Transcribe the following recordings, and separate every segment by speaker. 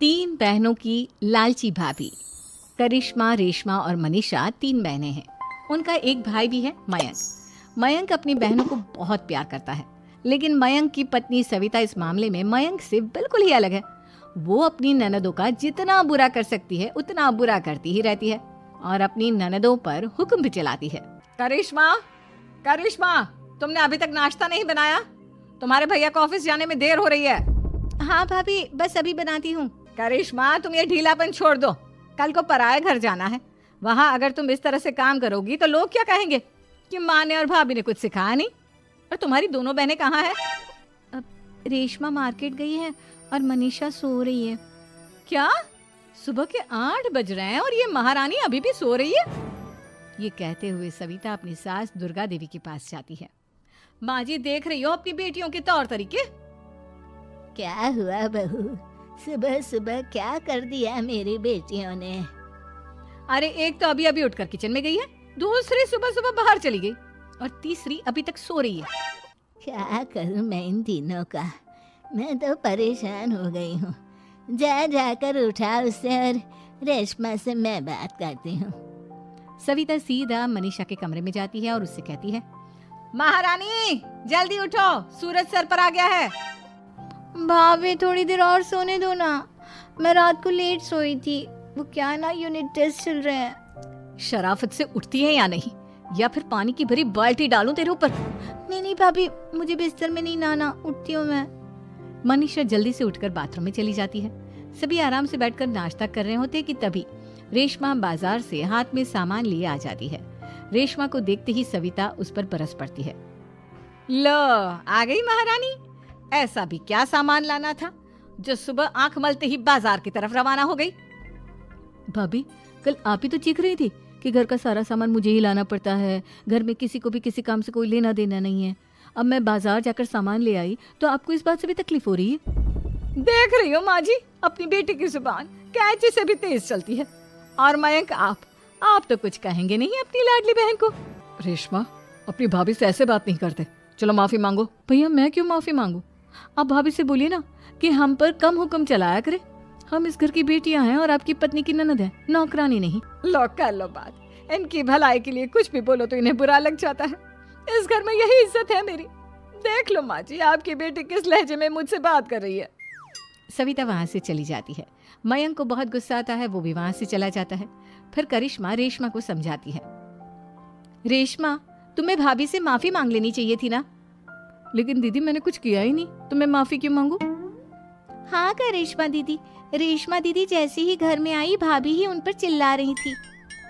Speaker 1: तीन बहनों की लालची भाभी। करिश्मा, रेशमा और मनीषा तीन बहनें हैं। उनका एक भाई भी है, मयंक। मयंक अपनी बहनों को बहुत प्यार करता है, लेकिन मयंक की पत्नी सविता इस मामले में मयंक से बिल्कुल ही अलग है। वो अपनी ननदों का जितना बुरा कर सकती है उतना बुरा करती ही रहती है और अपनी ननदों पर हुक्म भी चलाती है।
Speaker 2: करिश्मा, करिश्मा, तुमने अभी तक नाश्ता नहीं बनाया? तुम्हारे भैया को ऑफिस जाने में देर हो रही है।
Speaker 1: हाँ भाभी, बस अभी बनाती हूँ।
Speaker 2: करिश्मा, तुम ये ढीलापन छोड़ दो। कल को पराये घर जाना है। वहाँ अगर तुम इस तरह से काम करोगी तो लोग क्या कहेंगे कि माँ ने और भाभी ने कुछ सिखाया नहीं। और तुम्हारी दोनों बहनें कहाँ हैं?
Speaker 1: अब रेशमा मार्केट गई है और मनीषा सो रही है।
Speaker 2: क्या? सुबह के 8 बज रहे हैं और ये महारानी अभी भी सो रही है?
Speaker 1: ये कहते हुए सविता अपनी सास दुर्गा देवी के पास जाती है।
Speaker 2: माँ जी, देख रही हो अपनी बेटियों के तौर तरीके?
Speaker 3: क्या हुआ बहू, सुबह सुबह क्या कर दिया मेरी बेटियों ने?
Speaker 2: अरे एक तो अभी अभी उठकर किचन में गई है, दूसरी सुबह सुबह बाहर चली गई और तीसरी अभी तक सो रही है।
Speaker 3: क्या करूं मैं इन तीनों का? मैं तो परेशान हो गई हूँ। जा जाकर उठा उससे और रेशमा से मैं बात करती हूँ।
Speaker 1: सविता सीधा मनीषा के कमरे में जाती है और उससे कहती है,
Speaker 2: महारानी जल्दी उठो, सूरज सर पर आ गया है।
Speaker 3: भाभी थोड़ी देर और सोने दो ना, मैं रात को लेट सोई थी। वो क्या ना, यूनिट टेस्ट चल रहे हैं।
Speaker 2: शराफत से उठती है या नहीं, या फिर पानी की भरी बाल्टी डालूं तेरे ऊपर?
Speaker 3: नहीं भाभी, मुझे बिस्तर में नहीं नहाना, उठती हूँ मैं।
Speaker 1: मनीषा जल्दी से उठकर बाथरूम में चली जाती है। सभी आराम से बैठकर नाश्ता कर रहे होते कि तभी रेशमा बाजार से हाथ में सामान लिए आ जाती है। रेशमा को देखते ही सविता उस पर बरस पड़ती है।
Speaker 2: लो, आ गई महारानी। ऐसा भी क्या सामान लाना था जो सुबह आंख मलते ही बाजार की तरफ रवाना हो गई?
Speaker 1: भाभी, कल आप ही तो चीख रही थी कि घर का सारा सामान मुझे ही लाना पड़ता है, घर में किसी को भी किसी काम से कोई लेना देना नहीं है। अब मैं बाजार जाकर सामान ले आई तो आपको इस बात से भी तकलीफ हो रही है?
Speaker 2: देख रही हो माँ जी, अपनी बेटी की जुबान कैंची से भी तेज चलती है। और मयंक, आप तो कुछ कहेंगे नहीं अपनी लाडली बहन को? रेशमा, अपनी भाभी से ऐसे बात नहीं करते। चलो माफी मांगो।
Speaker 1: भैया, मैं क्यों माफी मांगू? आप भाभी से बोलिए ना कि हम पर कम हुक्म चलाया करे। हम इस घर की बेटियां हैं और आपकी पत्नी की ननद है, नौकरानी नहीं।
Speaker 2: लो कर लो बात। इनकी भलाई के लिए कुछ भी बोलो तो इन्हें बुरा लग जाता है। इस घर में यही इज्जत है मेरी। देख लो माँ जी, आपकी बेटी किस लहजे में मुझसे बात कर रही है।
Speaker 1: सविता वहां से चली जाती है। मयंक को बहुत गुस्सा आता है, वो भी वहां से चला जाता है। फिर करिश्मा रेशमा को समझाती है, रेशमा, तुम्हें भाभी से माफी मांग लेनी चाहिए थी ना।
Speaker 2: लेकिन दीदी, मैंने कुछ किया ही नहीं, तो मैं माफी क्यों मांगू?
Speaker 3: हाँ करिश्मा दीदी, रेशमा दीदी जैसे ही घर में आई भाभी ही उन पर चिल्ला रही थी।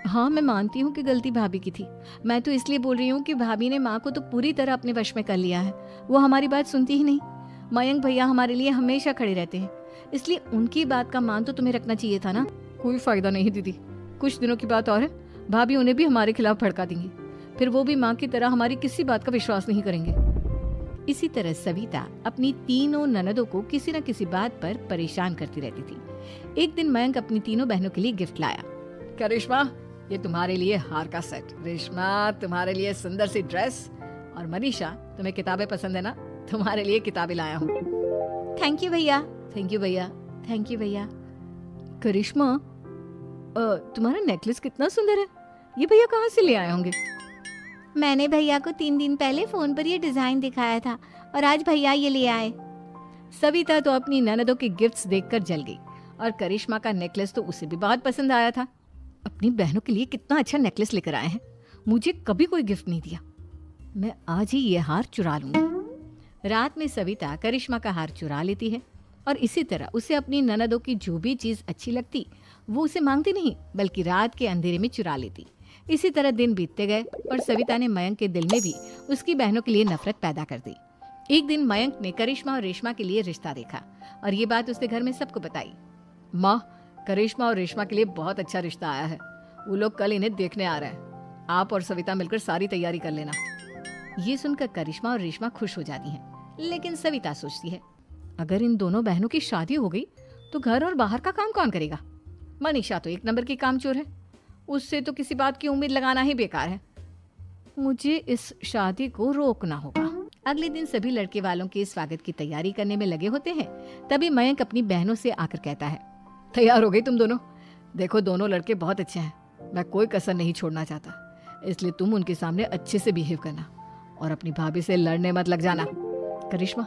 Speaker 1: हाँ, मैं मानती हूँ कि गलती भाभी की थी। मैं तो इसलिए बोल रही हूँ कि भाभी ने माँ को तो पूरी तरह अपने वश में कर लिया है। वो हमारी बात सुनती ही नहीं। मयंक भैया हमारे लिए हमेशा खड़े रहते हैं, इसलिए उनकी बात का मान तो तुम्हें रखना चाहिए था ना।
Speaker 2: कोई फायदा नहीं दीदी, कुछ दिनों की बात और है, भाभी उन्हें भी हमारे खिलाफ भड़का देंगी। फिर वो भी माँ की तरह हमारी किसी बात का विश्वास नहीं करेंगे।
Speaker 1: इसी तरह सविता अपनी तीनों ननदों को किसी न किसी बात पर परेशान करती रहती थी। एक दिन मयंक अपनी तीनों बहनों के लिए गिफ्ट लाया।
Speaker 2: करिश्मा, ये तुम्हारे लिए हार का सेट। रेशमा, तुम्हारे लिए सुंदर सी ड्रेस। और मनीषा, तुम्हें किताबें पसंद है ना, तुम्हारे लिए किताबें लाया हूँ।
Speaker 1: थैंक यू भैया। थैंक यू भैया। थैंक यू भैया।
Speaker 2: करिश्मा, तुम्हारा नेकलेस कितना सुंदर है, ये भैया कहाँ से ले आए होंगे?
Speaker 3: मैंने भैया को 3 दिन पहले फोन पर ये डिजाइन दिखाया था और आज भैया ये ले आए।
Speaker 1: सविता तो अपनी ननदों के गिफ्ट्स देखकर जल गई और करिश्मा का नेकलेस तो उसे भी बहुत पसंद आया था। अपनी बहनों के लिए कितना अच्छा नेकलेस लेकर आए हैं, मुझे कभी कोई गिफ्ट नहीं दिया। मैं आज ही ये हार चुरा लूंगी। रात में सविता करिश्मा का हार चुरा लेती है और इसी तरह उसे अपनी ननदों की जो भी चीज अच्छी लगती वो उसे मांगती नहीं, बल्कि रात के अंधेरे में चुरा लेती। इसी तरह दिन बीतते गए और सविता ने मयंक के दिल में भी उसकी बहनों के लिए नफरत पैदा कर दी। एक दिन मयंक ने करिश्मा और रेशमा के लिए रिश्ता देखा और ये बात उसने घर में सबको बताई।
Speaker 2: माँ, करिश्मा और रेशमा के लिए बहुत अच्छा रिश्ता आया है। वो लोग कल इन्हें देखने आ रहे हैं। आप और सविता मिलकर सारी तैयारी कर लेना।
Speaker 1: ये सुनकर करिश्मा और रेशमा खुश हो जाती हैं, लेकिन सविता सोचती है, अगर इन दोनों बहनों की शादी हो गई तो घर और बाहर का काम कौन करेगा? मनीषा तो 1 नंबर की कामचोर है, उससे तो किसी बात की उम्मीद लगाना ही बेकार है। मुझे इस शादी को रोकना होगा। अगले दिन सभी लड़के वालों के स्वागत की तैयारी करने में लगे होते हैं। तभी मयंक अपनी बहनों से आकर कहता है,
Speaker 2: तैयार हो गई तुम दोनों? देखो दोनों लड़के बहुत अच्छे हैं, मैं कोई कसर नहीं छोड़ना चाहता, इसलिए तुम उनके सामने अच्छे से बिहेव करना और अपनी भाभी से लड़ने मत लग जाना। करिश्मा,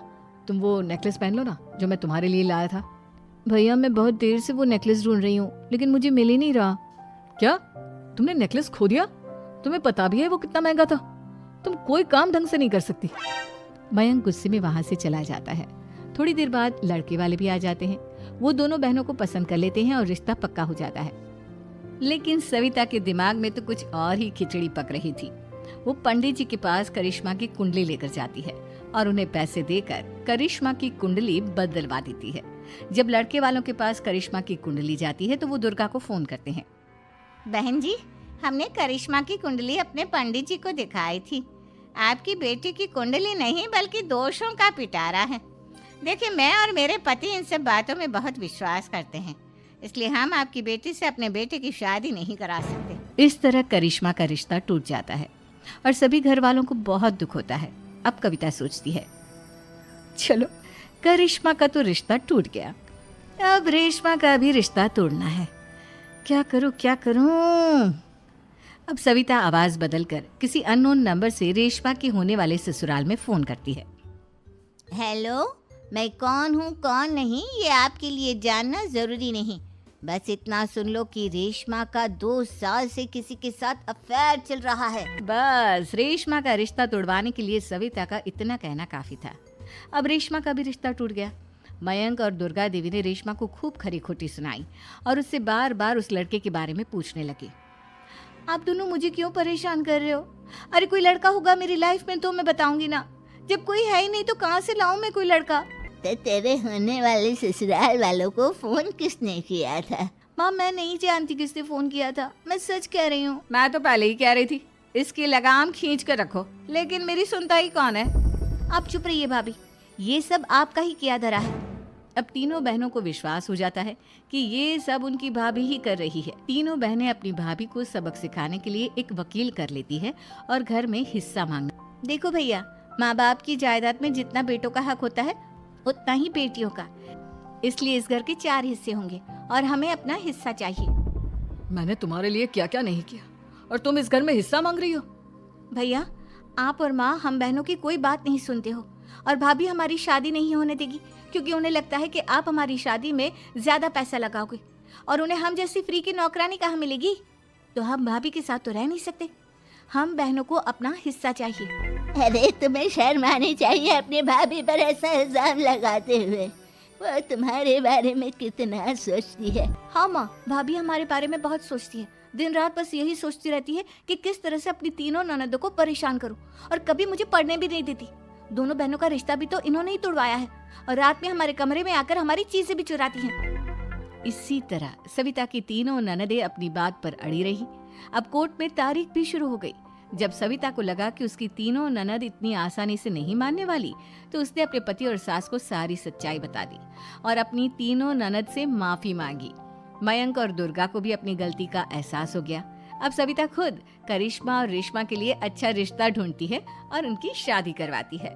Speaker 2: तुम वो नेकलेस पहन लो ना जो मैं तुम्हारे लिए लाया था।
Speaker 1: भैया मैं बहुत देर से वो नेकलेस ढूंढ रही हूँ, लेकिन मुझे मिल ही नहीं रहा।
Speaker 2: क्या तुमने नेकलेस खो दिया? तुम्हें पता भी है वो कितना महंगा था? तुम कोई काम ढंग से नहीं कर सकती।
Speaker 1: मयंक गुस्से में वहां से चला जाता है। थोड़ी देर बाद लड़के वाले भी आ जाते हैं। वो दोनों बहनों को पसंद कर लेते हैं और रिश्ता पक्का हो जाता है। लेकिन सविता के दिमाग में तो कुछ और ही खिचड़ी पक रही थी। वो पंडित जी के पास करिश्मा की कुंडली लेकर जाती है और उन्हें पैसे देकर करिश्मा की कुंडली बदलवा देती है। जब लड़के वालों के पास करिश्मा की कुंडली जाती है तो वो दुर्गा को फोन करते हैं।
Speaker 3: बहन जी, हमने करिश्मा की कुंडली अपने पंडित जी को दिखाई थी। आपकी बेटी की कुंडली नहीं बल्कि दोषों का पिटारा है। देखिए, मैं और मेरे पति इन सब बातों में बहुत विश्वास करते हैं, इसलिए हम आपकी बेटी से अपने बेटे की शादी नहीं करा सकते।
Speaker 1: इस तरह करिश्मा का रिश्ता टूट जाता है और सभी घर वालों को बहुत दुख होता है। अब कविता सोचती है, चलो करिश्मा का तो रिश्ता टूट गया, अब रेशमा का भी रिश्ता तोड़ना है। क्या करूं क्या करूं? अब सविता आवाज बदलकर किसी अननोन नंबर से रेशमा के होने वाले ससुराल में फोन करती है।
Speaker 3: हेलो, मैं कौन हूँ कौन नहीं ये आपके लिए जानना जरूरी नहीं। बस इतना सुन लो कि रेशमा का 2 साल से किसी के साथ अफेयर चल रहा है।
Speaker 1: बस रेशमा का रिश्ता तोड़वाने के लिए सविता का इतना कहना काफी था। अब रेशमा का भी रिश्ता टूट गया। मयंक और दुर्गा देवी ने रेशमा को खूब खरी खोटी सुनाई और उससे बार बार उस लड़के के बारे में पूछने लगे। आप दोनों मुझे क्यों परेशान कर रहे हो? अरे कोई लड़का होगा मेरी लाइफ में तो मैं बताऊंगी ना। जब कोई है ही नहीं तो कहाँ से लाऊं मैं कोई लड़का?
Speaker 3: तो तेरे होने वाले ससुराल वालों को फोन किसने किया था?
Speaker 1: माँ, मैं नहीं जानती किसने फोन किया था, मैं सच कह रही हूँ।
Speaker 2: मैं तो पहले ही कह रही थी इसकी लगाम खींच कर रखो, लेकिन मेरी सुनता ही कौन है?
Speaker 1: आप चुप रहिए भाभी, ये सब आपका ही किया धरा है। अब तीनों बहनों को विश्वास हो जाता है कि ये सब उनकी भाभी ही कर रही है। तीनों बहनें अपनी भाभी को सबक सिखाने के लिए एक वकील कर लेती है और घर में हिस्सा मांगना। देखो भैया, माँ बाप की जायदाद में जितना बेटों का हक होता है उतना ही बेटियों का, इसलिए इस घर के 4 हिस्से होंगे और हमें अपना हिस्सा चाहिए।
Speaker 2: मैंने तुम्हारे लिए क्या क्या नहीं किया और तुम इस घर में हिस्सा मांग रही हो?
Speaker 1: भैया, आप और माँ हम बहनों की कोई बात नहीं सुनते हो और भाभी हमारी शादी नहीं होने देगी क्योंकि उन्हें लगता है कि आप हमारी शादी में ज्यादा पैसा लगाओगे और उन्हें हम जैसी फ्री की नौकरानी कहाँ मिलेगी। तो हम भाभी के साथ तो रह नहीं सकते, हम बहनों को अपना हिस्सा चाहिए।
Speaker 3: अरे तुम्हें शर्म आनी चाहिए अपनी भाभी पर ऐसा इल्जाम लगाते हुए। वो तुम्हारे बारे में कितना सोचती है।
Speaker 1: हाँ माँ, भाभी हमारे बारे में बहुत सोचती है। दिन रात बस यही सोचती रहती है कि किस तरह से अपनी तीनों ननदों को परेशान करूं और कभी मुझे पढ़ने भी नहीं देती। दोनों बहनों का रिश्ता भी तो इन्होंने ही तोड़वाया है और रात में हमारे कमरे में आकर हमारी चीजें भी चुराती हैं। इसी तरह सविता की तीनों ननदें अपनी बात पर अड़ी रही। अब कोर्ट में तारीख भी शुरू हो गई। जब सविता को लगा कि उसकी तीनों ननद इतनी आसानी से नहीं मानने वाली, तो उसने अपने पति और सास को सारी सच्चाई बता दी और अपनी तीनों ननद से माफी मांगी। मयंक और दुर्गा को भी अपनी गलती का एहसास हो गया। अब सविता खुद करिश्मा और रेशमा के लिए अच्छा रिश्ता ढूंढती है और उनकी शादी करवाती है।